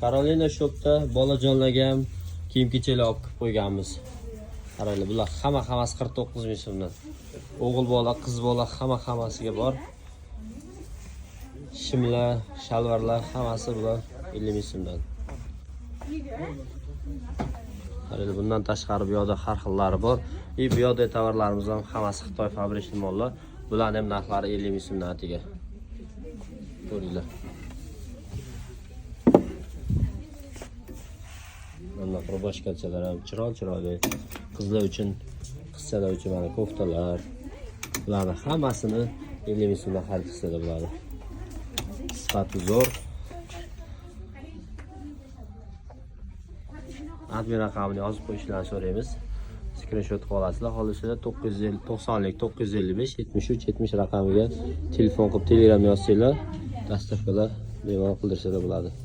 Karolina shopda bolajonlarga ham kiyim-kechaklar olib qo'yganmiz. Qaranglar, bular hammasi 49 ming so'mdan. O'g'il bola, qiz bola hammasiga bor. Shimlar, shalvarlar hammasi bular 50 ming so'mdan. Qaranglar, bundan tashqari bu yoqda har xillari bor. Bu yoqda tovarlarimiz ham hammasi Xitoy fabrikli mollar. Bularning ham narxlari 50 ming so'mdan atiga. Ko'ringlar. Mana boshqachalar ham chiroyli. Qizlar uchun, qizchalar uchun mana koftalar. Bularning hammasini 50 ming so'mdan xarid qilsa bo'ladi. Sifati zo'r. Admin raqamini yozib qo'yishlarini so'raymiz. Screenshot qilib olasizlar. Holisida 990lik 955 73 70 raqamiga telefon qilib Telegramda yozsanglar, dastavkalar bemalol qildirishlar bo'ladi.